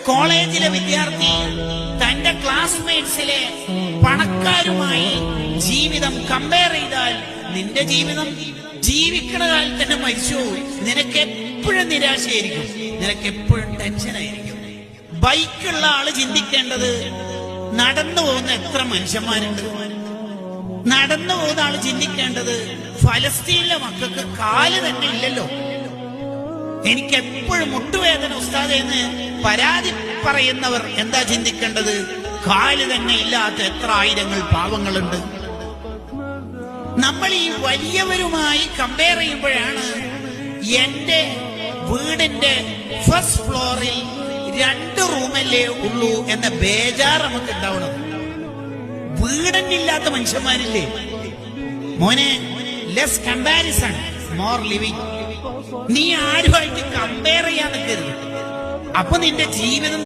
കോളേജിലെ വിദ്യാർത്ഥി തന്റെ ക്ലാസ്മേറ്റ്സിലെ പണക്കാരുമായി ജീവിതം കമ്പയർ ചെയ്താൽ നിന്റെ ജീവിതം ജീവിക്കണ കാലത്ത് തന്നെ മരിച്ചു. നിനക്ക് എപ്പോഴും നിരാശയായിരിക്കും, നിനക്ക് എപ്പോഴും ടെൻഷനായിരിക്കും. ബൈക്കുള്ള ആള് ചിന്തിക്കേണ്ടത് നടന്നു പോകുന്ന എത്ര മനുഷ്യന്മാരുണ്ട്. നടന്നു പോകുന്ന ആള് ചിന്തിക്കേണ്ടത് ഫലസ്തീനിലെ മക്കൾക്ക് കാല് തന്നെ ഇല്ലല്ലോ. എനിക്ക് എപ്പോഴും മുട്ടുവേദന ഉസ്താദേ എന്ന് പരാതി പറയുന്നവർ എന്താ ചിന്തിക്കേണ്ടത്? കാല് തന്നെ ഇല്ലാത്ത എത്ര ആയിരങ്ങൾ പാവങ്ങളുണ്ട്. നമ്മൾ ഈ വലിയവരുമായി കമ്പയർ ചെയ്യുമ്പോഴാണ് എന്റെ വീടിന്റെ ഫസ്റ്റ് ഫ്ലോറിൽ 2 റൂമല്ലേ ഉള്ളൂ എന്ന ബേജാർ നമുക്ക് ഉണ്ടാവണം. വീടന്നില്ലാത്ത മനുഷ്യന്മാരില്ലേ മോനെ? Less comparison more living. നീ ആരുമായിട്ട് കമ്പയർ ചെയ്യാൻ നിൽക്കരുത്. അപ്പൊ നിന്റെ ജീവിതം